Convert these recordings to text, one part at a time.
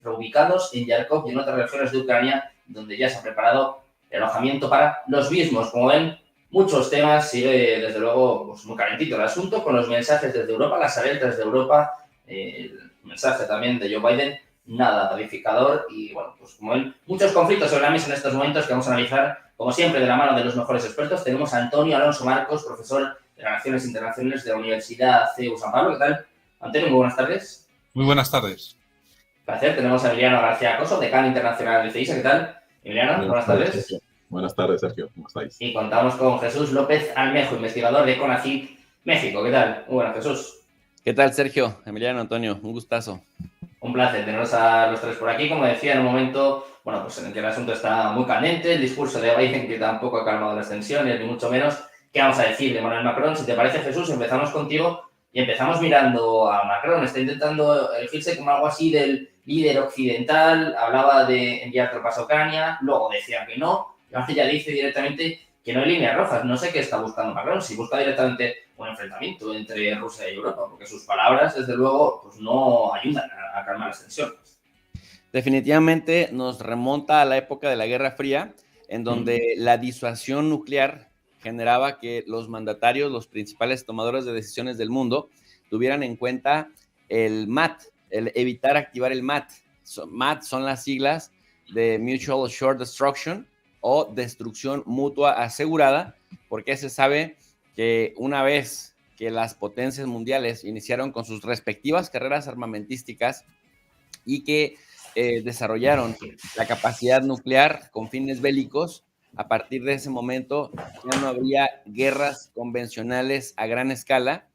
reubicados en Yarkov y en otras regiones de Ucrania, donde ya se ha preparado el alojamiento para los mismos. Como ven, muchos temas, sigue desde luego pues, muy calentito el asunto, con los mensajes desde Europa, las alertas de Europa, el mensaje también de Joe Biden, nada clarificador y, bueno, pues como ven, muchos conflictos sobre la mesa en estos momentos que vamos a analizar, como siempre, de la mano de los mejores expertos. Tenemos a Antonio Alonso Marcos, profesor de Relaciones Internacionales de la Universidad CEU San Pablo. ¿Qué tal, Antonio? Muy buenas tardes. Muy buenas tardes. Placer. Tenemos a Emiliano García Acoso, decano internacional de CEISA. ¿Qué tal, Emiliano? Buenas tardes. Sergio. Buenas tardes, Sergio. ¿Cómo estáis? Y contamos con Jesús López Almejo, investigador de CONACYT México. ¿Qué tal? Muy buenas, Jesús. ¿Qué tal, Sergio? Emiliano, Antonio, un gustazo. Un placer teneros a los tres por aquí. Como decía, en un momento, bueno, pues en el que el asunto está muy candente, el discurso de Biden que tampoco ha calmado las tensiones, ni mucho menos. ¿Qué vamos a decir de Emmanuel Macron? Si te parece, Jesús, empezamos contigo y empezamos mirando a Macron. Está intentando elegirse como algo así del líder occidental, hablaba de enviar tropas a Ucrania, luego decía que no, y ahora ya dice directamente que no hay líneas rojas. No sé qué está buscando Macron, si busca directamente un enfrentamiento entre Rusia y Europa, porque sus palabras, desde luego, pues no ayudan a calmar las tensiones. Definitivamente nos remonta a la época de la Guerra Fría, en donde la disuasión nuclear generaba que los mandatarios, los principales tomadores de decisiones del mundo, tuvieran en cuenta el MAT, el evitar activar el MAT. MAT son las siglas de Mutual Assured Destruction o destrucción mutua asegurada, porque se sabe que una vez que las potencias mundiales iniciaron con sus respectivas carreras armamentísticas y que desarrollaron la capacidad nuclear con fines bélicos, a partir de ese momento ya no habría guerras convencionales a gran escala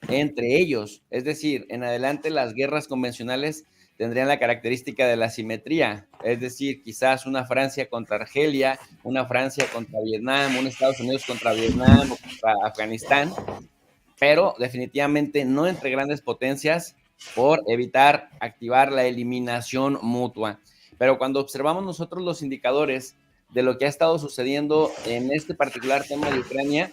entre ellos. Es decir, en adelante las guerras convencionales tendrían la característica de la simetría, es decir, quizás una Francia contra Argelia, una Francia contra Vietnam, un Estados Unidos contra Vietnam o contra Afganistán, pero definitivamente no entre grandes potencias por evitar activar la eliminación mutua. Pero cuando observamos nosotros los indicadores de lo que ha estado sucediendo en este particular tema de Ucrania,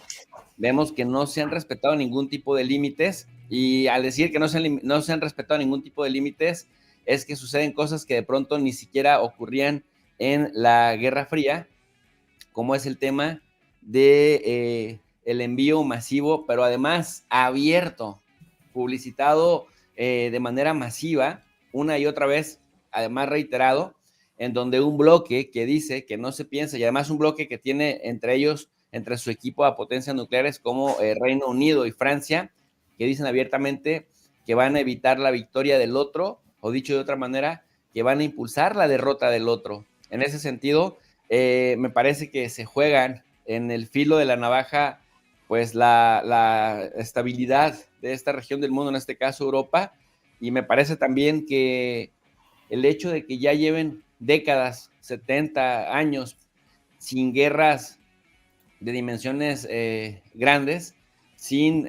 vemos que no se han respetado ningún tipo de límites, y al decir que no se han respetado ningún tipo de límites, es que suceden cosas que de pronto ni siquiera ocurrían en la Guerra Fría, como es el tema de el envío masivo, pero además abierto, publicitado de manera masiva, una y otra vez, además reiterado, en donde un bloque que dice que no se piensa, y además un bloque que tiene entre ellos, entre su equipo a potencias nucleares como Reino Unido y Francia, que dicen abiertamente que van a evitar la victoria del otro, o dicho de otra manera, que van a impulsar la derrota del otro. En ese sentido, me parece que se juegan en el filo de la navaja, pues la estabilidad de esta región del mundo, en este caso Europa, y me parece también que el hecho de que ya lleven décadas, 70 años, sin guerras de dimensiones grandes, sin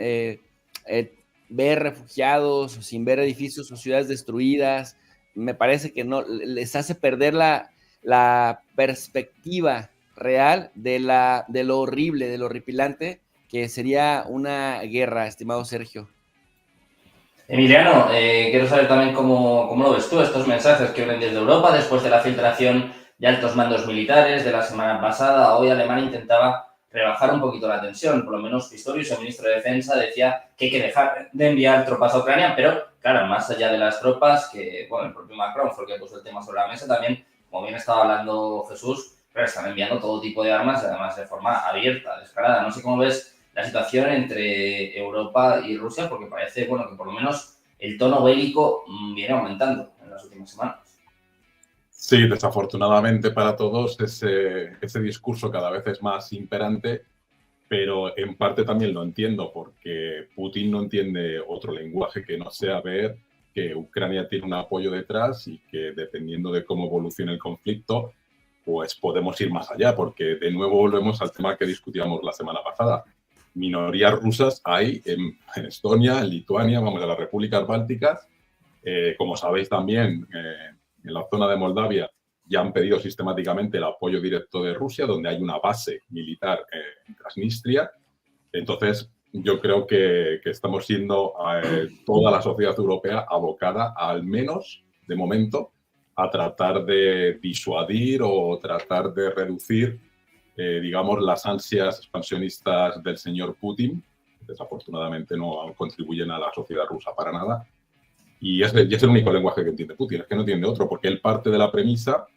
ver refugiados, sin ver edificios o ciudades destruidas, me parece que no les hace perder la perspectiva real de lo horrible, de lo horripilante que sería una guerra, estimado Sergio. Emiliano, quiero saber también cómo lo ves tú, estos mensajes que vienen desde Europa después de la filtración de altos mandos militares de la semana pasada. Hoy Alemania intentaba rebajar un poquito la tensión, por lo menos Pistorius, el ministro de Defensa, decía que hay que dejar de enviar tropas a Ucrania, pero claro, más allá de las tropas, que bueno, el propio Macron fue el que puso el tema sobre la mesa también, como bien estaba hablando Jesús, pero están enviando todo tipo de armas, además de forma abierta, descarada. No sé cómo ves la situación entre Europa y Rusia, porque parece, bueno, que por lo menos el tono bélico viene aumentando en las últimas semanas. Sí, desafortunadamente para todos ese discurso cada vez es más imperante, pero en parte también lo entiendo, porque Putin no entiende otro lenguaje que no sea ver que Ucrania tiene un apoyo detrás y que dependiendo de cómo evolucione el conflicto, pues podemos ir más allá, porque de nuevo volvemos al tema que discutíamos la semana pasada. Minorías rusas hay en Estonia, en Lituania, vamos, a las repúblicas bálticas. Como sabéis también, en la zona de Moldavia ya han pedido sistemáticamente el apoyo directo de Rusia, donde hay una base militar en Transnistria. Entonces, yo creo que estamos siendo toda la sociedad europea abocada, al menos de momento, a tratar de disuadir o tratar de reducir, digamos, las ansias expansionistas del señor Putin. Desafortunadamente no contribuyen a la sociedad rusa para nada. Y es el único lenguaje que entiende Putin, es que no entiende otro, porque él parte de la premisa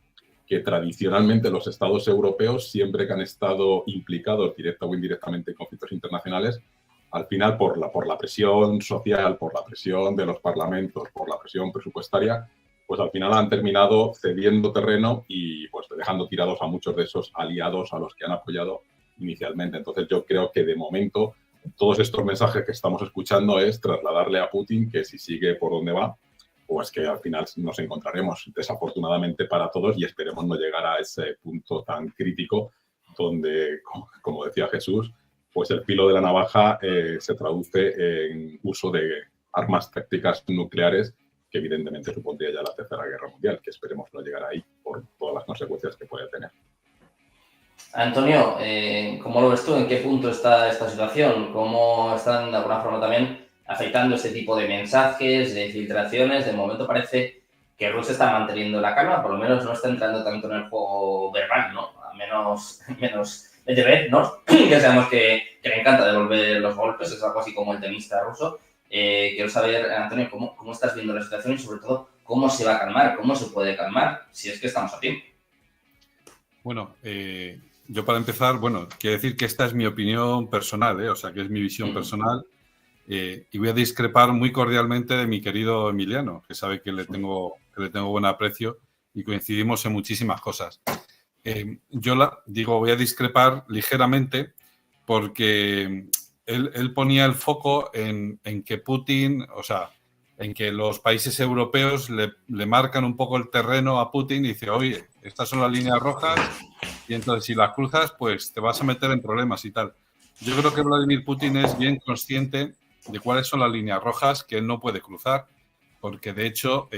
que tradicionalmente los estados europeos, siempre que han estado implicados directa o indirectamente en conflictos internacionales, al final por la presión social, por la presión de los parlamentos, por la presión presupuestaria, pues al final han terminado cediendo terreno y pues dejando tirados a muchos de esos aliados a los que han apoyado inicialmente. Entonces yo creo que de momento todos estos mensajes que estamos escuchando es trasladarle a Putin que si sigue por donde va, pues que al final nos encontraremos, desafortunadamente para todos, y esperemos no llegar a ese punto tan crítico donde, como decía Jesús, pues el filo de la navaja se traduce en uso de armas tácticas nucleares, que evidentemente supondría ya la Tercera Guerra Mundial, que esperemos no llegar ahí por todas las consecuencias que puede tener. Antonio, ¿cómo lo ves tú? ¿En qué punto está esta situación? ¿Cómo están de alguna forma también afectando este tipo de mensajes, de filtraciones? De momento parece que Rusia está manteniendo la calma, por lo menos no está entrando tanto en el juego verbal, ¿no? A menos Medvedev, ¿no? Que sabemos que le encanta devolver los golpes, es algo así como el tenista ruso. Quiero saber, Antonio, ¿cómo estás viendo la situación y sobre todo cómo se va a calmar, cómo se puede calmar, si es que estamos a tiempo? Bueno, yo para empezar, quiero decir que esta es mi opinión personal, o sea, que es mi visión personal, y voy a discrepar muy cordialmente de mi querido Emiliano, que sabe que le tengo buen aprecio y coincidimos en muchísimas cosas. Voy a discrepar ligeramente porque él ponía el foco en que Putin, o sea, en que los países europeos le marcan un poco el terreno a Putin y dice, oye, estas son las líneas rojas y entonces si las cruzas, pues te vas a meter en problemas y tal. Yo creo que Vladimir Putin es bien consciente de cuáles son las líneas rojas que él no puede cruzar, porque de hecho,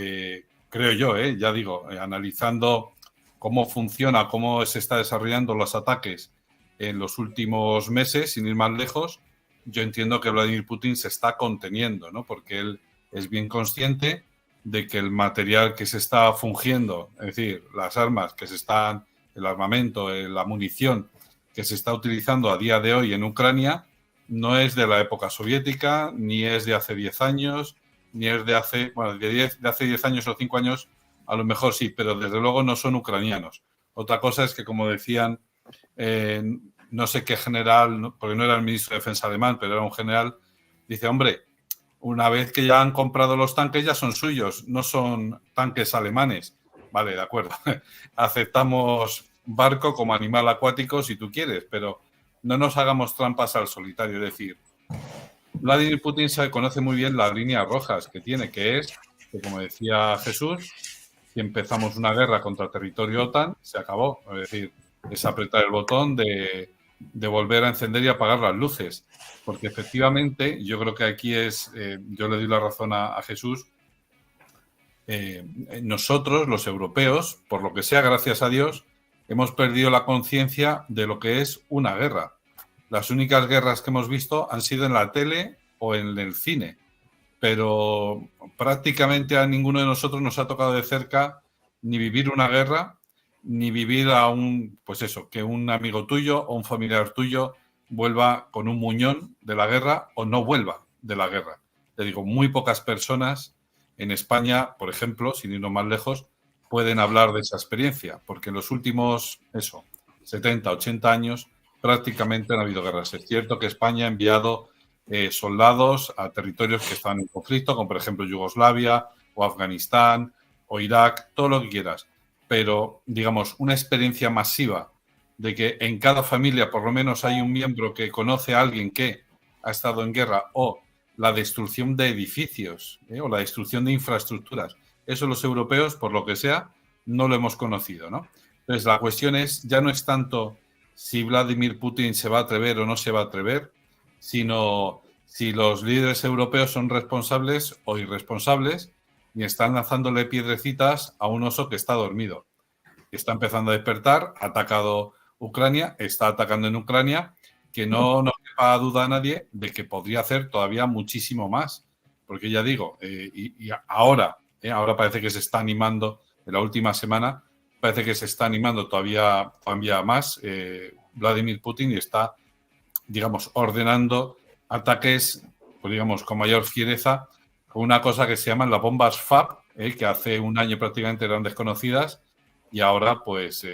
creo yo, ya digo, analizando cómo funciona, cómo se está desarrollando los ataques en los últimos meses, sin ir más lejos, yo entiendo que Vladimir Putin se está conteniendo, ¿no? Porque él es bien consciente de que el material que se está fungiendo, es decir, las armas que se están, el armamento, la munición que se está utilizando a día de hoy en Ucrania, no es de la época soviética, ni es de hace 10 años, ni es de hace, de hace 10 años o 5 años, a lo mejor sí, pero desde luego no son ucranianos. Otra cosa es que, como decían, no sé qué general, porque no era el ministro de Defensa alemán, pero era un general, dice, hombre, una vez que ya han comprado los tanques ya son suyos, no son tanques alemanes. Vale, de acuerdo. Aceptamos barco como animal acuático si tú quieres, pero no nos hagamos trampas al solitario. Es decir, Vladimir Putin conoce muy bien las líneas rojas que tiene, que es, que como decía Jesús, si empezamos una guerra contra el territorio OTAN, se acabó. Es decir, es apretar el botón de volver a encender y apagar las luces. Porque efectivamente, yo creo que aquí yo le doy la razón a Jesús, nosotros, los europeos, por lo que sea, gracias a Dios, hemos perdido la conciencia de lo que es una guerra. Las únicas guerras que hemos visto han sido en la tele o en el cine, pero prácticamente a ninguno de nosotros nos ha tocado de cerca ni vivir una guerra, ni vivir que un amigo tuyo o un familiar tuyo vuelva con un muñón de la guerra o no vuelva de la guerra. Te digo, muy pocas personas en España, por ejemplo, sin irnos más lejos, pueden hablar de esa experiencia, porque en los últimos, 70, 80 años, prácticamente han habido guerras. Es cierto que España ha enviado soldados a territorios que están en conflicto, como por ejemplo Yugoslavia o Afganistán o Irak, todo lo que quieras. Pero, digamos, una experiencia masiva de que en cada familia por lo menos hay un miembro que conoce a alguien que ha estado en guerra, o la destrucción de edificios o la destrucción de infraestructuras. Eso los europeos, por lo que sea, no lo hemos conocido, ¿no? Entonces, la cuestión ya no es tanto si Vladimir Putin se va a atrever o no se va a atrever, sino si los líderes europeos son responsables o irresponsables y están lanzándole piedrecitas a un oso que está dormido. Está empezando a despertar, ha atacado Ucrania, está atacando en Ucrania, que no nos quepa duda a nadie de que podría hacer todavía muchísimo más. Porque ya digo, y ahora parece que se está animando en la última semana, parece que se está animando todavía más Vladimir Putin y está, digamos, ordenando ataques, pues digamos, con mayor fiereza, con una cosa que se llaman las bombas FAB, que hace un año prácticamente eran desconocidas y ahora pues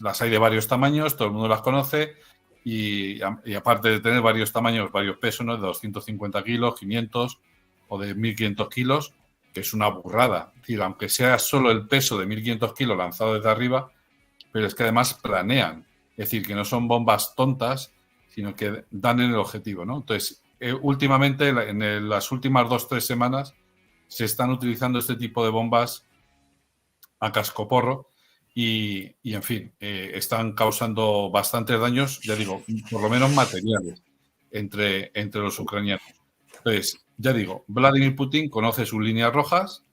las hay de varios tamaños, todo el mundo las conoce y aparte de tener varios tamaños, varios pesos, ¿no? De 250 kilos, 500 o de 1.500 kilos, que es una burrada. Es decir, aunque sea solo el peso de 1.500 kilos lanzado desde arriba, pero es que además planean. Es decir, que no son bombas tontas, sino que dan en el objetivo, ¿no? Entonces, últimamente, en las últimas 2-3 semanas, se están utilizando este tipo de bombas a cascoporro y en fin, están causando bastantes daños, ya digo, por lo menos materiales, entre los ucranianos. Entonces, ya digo, Vladimir Putin conoce sus líneas rojas,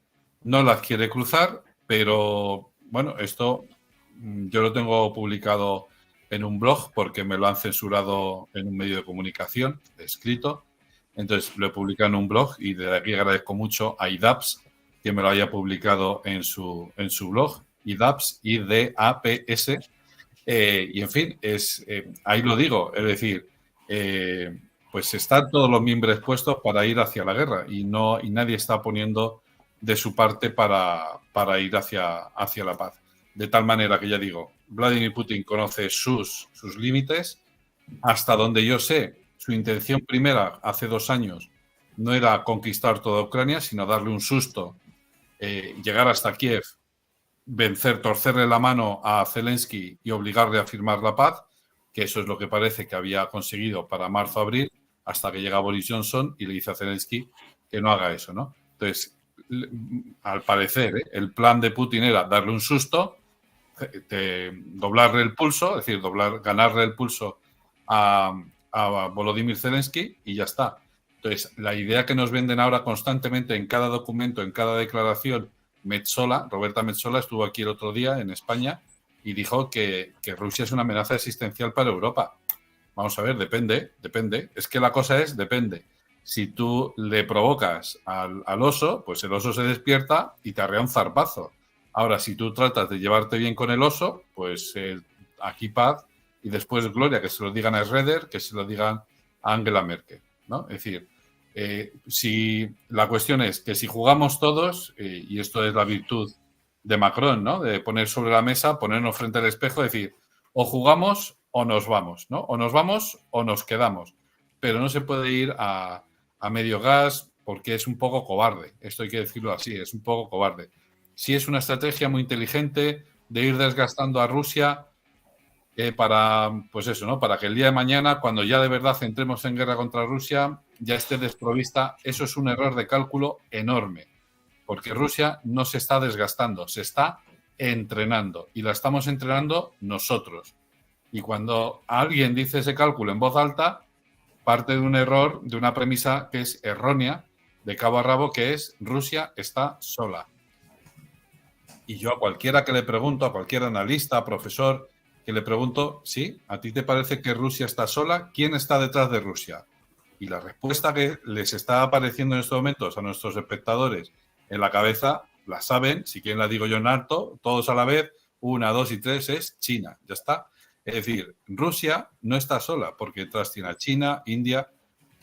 no las quiere cruzar, pero bueno, esto yo lo tengo publicado en un blog porque me lo han censurado en un medio de comunicación escrito. Entonces lo he publicado en un blog y de aquí agradezco mucho a IDAPS que me lo haya publicado en su blog. IDAPS, IDAPS. Y en fin, ahí lo digo, es decir, pues están todos los miembros puestos para ir hacia la guerra y nadie está poniendo de su parte para ir hacia la paz. De tal manera que ya digo, Vladimir Putin conoce sus límites. Hasta donde yo sé, su intención primera, hace 2 años, no era conquistar toda Ucrania, sino darle un susto, llegar hasta Kiev, torcerle la mano a Zelensky y obligarle a firmar la paz, que eso es lo que parece que había conseguido para marzo-abril, hasta que llega Boris Johnson y le dice a Zelensky que no haga eso, ¿no? Entonces, al parecer, el plan de Putin era darle un susto, doblarle el pulso, es decir, ganarle el pulso a Volodymyr Zelensky y ya está. Entonces, la idea que nos venden ahora constantemente en cada documento, en cada declaración, Roberta Metsola estuvo aquí el otro día en España y dijo que Rusia es una amenaza existencial para Europa. Vamos a ver, depende. Es que la cosa depende. Si tú le provocas al oso, pues el oso se despierta y te arrea un zarpazo. Ahora, si tú tratas de llevarte bien con el oso, pues aquí paz y después gloria, que se lo digan a Schröder, que se lo digan a Angela Merkel, ¿no? Es decir, si la cuestión es que si jugamos todos, y esto es la virtud de Macron, ¿no? De poner sobre la mesa, ponernos frente al espejo, decir, o jugamos o nos vamos, ¿no? O nos vamos o nos quedamos. Pero no se puede ir a medio gas porque es un poco cobarde. Esto hay que decirlo así, es un poco cobarde. Sí es una estrategia muy inteligente de ir desgastando a Rusia para, pues eso, ¿no? Para que el día de mañana, cuando ya de verdad entremos en guerra contra Rusia, ya esté desprovista. Eso es un error de cálculo enorme, porque Rusia no se está desgastando, se está entrenando y la estamos entrenando nosotros. Y cuando alguien dice ese cálculo en voz alta, parte de un error, de una premisa que es errónea, de cabo a rabo, que es Rusia está sola. Y yo a cualquiera que le pregunto, a cualquier analista, profesor, que le pregunto, ¿sí? ¿A ti te parece que Rusia está sola? ¿Quién está detrás de Rusia? Y la respuesta que les está apareciendo en estos momentos a nuestros espectadores en la cabeza, la saben, si quieren la digo yo en alto, todos a la vez, 1, 2 y 3, es China, ya está. Es decir, Rusia no está sola, porque detrás tiene a China, India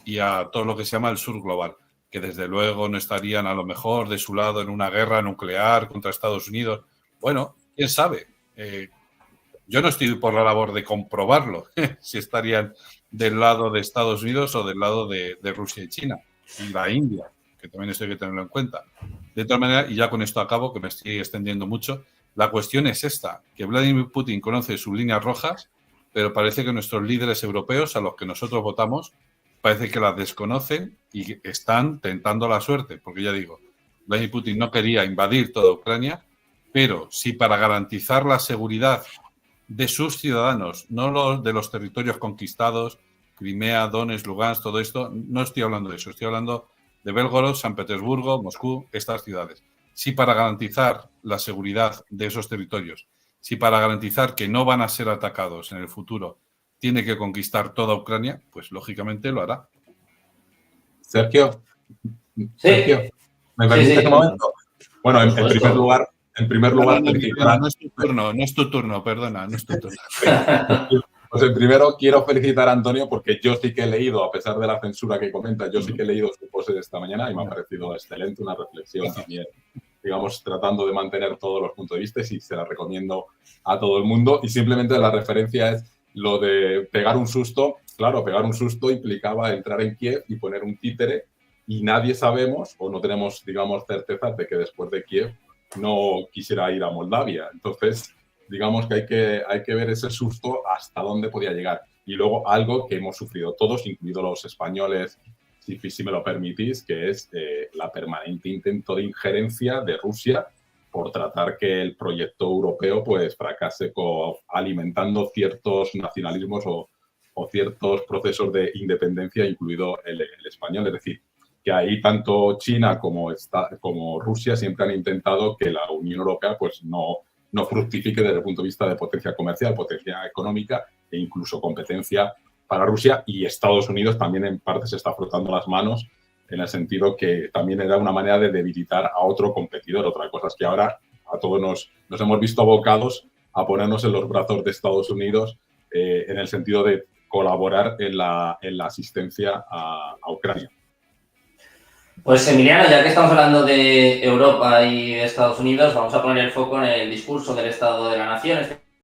y a todo lo que se llama el sur global, que desde luego no estarían a lo mejor de su lado en una guerra nuclear contra Estados Unidos. Bueno, quién sabe. Yo no estoy por la labor de comprobarlo, si estarían del lado de Estados Unidos o del lado de Rusia y China, y la India, que también esto hay que tenerlo en cuenta. De todas maneras, y ya con esto acabo, que me estoy extendiendo mucho, la cuestión es esta, que Vladimir Putin conoce sus líneas rojas, pero parece que nuestros líderes europeos, a los que nosotros votamos, parece que las desconocen y están tentando la suerte, porque ya digo, Vladimir Putin no quería invadir toda Ucrania, pero sí para garantizar la seguridad de sus ciudadanos, no de los territorios conquistados, Crimea, Donetsk, Lugansk, todo esto, no estoy hablando de eso, estoy hablando de Belgorod, San Petersburgo, Moscú, estas ciudades. Sí para garantizar la seguridad de esos territorios, sí para garantizar que no van a ser atacados en el futuro, tiene que conquistar toda Ucrania, pues lógicamente lo hará. Sergio, Sí. Sergio, ¿me permite un momento? Bueno, en primer lugar, En primer lugar, No, felicitar no es tu turno, no es tu turno, perdona, no es tu turno. Pues en primero quiero felicitar a Antonio porque yo sí que he leído, a pesar de la censura que comenta, yo sí que he leído su post de esta mañana y me ha parecido excelente, una reflexión también, digamos, tratando de mantener todos los puntos de vista y se la recomiendo a todo el mundo. Y simplemente la referencia es lo de pegar un susto. Claro, pegar un susto implicaba entrar en Kiev y poner un títere y nadie sabemos o no tenemos, digamos, certeza de que después de Kiev no quisiera ir a Moldavia. Entonces, digamos que hay que ver ese susto hasta dónde podía llegar. Y luego algo que hemos sufrido todos, incluidos los españoles, si me lo permitís, que es la permanente intento de injerencia de Rusia por tratar que el proyecto europeo pues fracase alimentando ciertos nacionalismos o ciertos procesos de independencia, incluido el español. Es decir, que ahí tanto China como Rusia siempre han intentado que la Unión Europea pues no fructifique desde el punto de vista de potencia comercial, potencia económica e incluso competencia para Rusia, y Estados Unidos también en parte se está frotando las manos en el sentido que también era una manera de debilitar a otro competidor. Otra cosa es que ahora a todos nos hemos visto abocados a ponernos en los brazos de Estados Unidos en el sentido de colaborar en la asistencia a Ucrania. Pues Emiliano, ya que estamos hablando de Europa y de Estados Unidos, vamos a poner el foco en el discurso del Estado de la Nación.